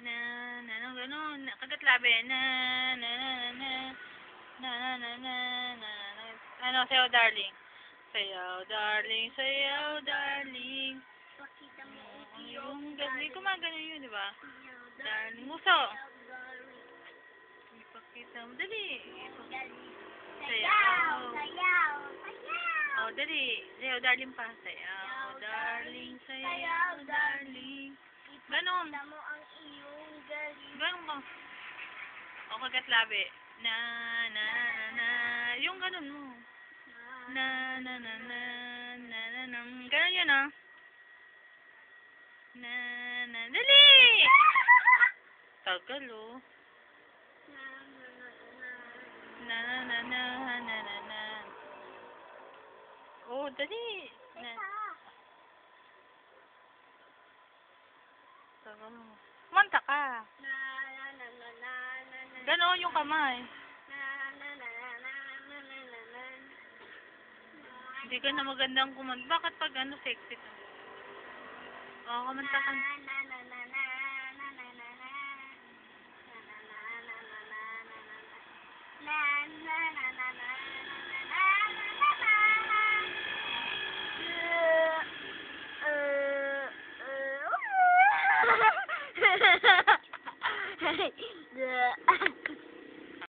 Na, ganun. Kagat labi. Na, na, na, na, na, na, na, na, na, na. Ano, sayaw, darling. Sayaw, darling, sayaw, darling. Pakita mo Yung gabi, gumagano yun, di ba? Darling, nguso. Ipakita mo, dali. Sayaw! Sayaw! Sayaw! Oh, dali. Sayaw, darling pa. Sayaw, darling, sayaw, darling. Ganon. Pakita mo ang iyong galing. Ganon ka. O, kagat labi. Na, na, na, na. Yung ganon mo. Na, na, na, na, na, na, na. Ganon yun, ah. Na, na, dali! Tagal, oh. Na, na, na, na, na, na, na. Oh, dali. Na. Tagal mo. Kumanta ka. Ganon yung kamay. Hindi ka na magandang kumanta. Bakit pag ano, sexy ka? Oo, kumanta ka. Yeah.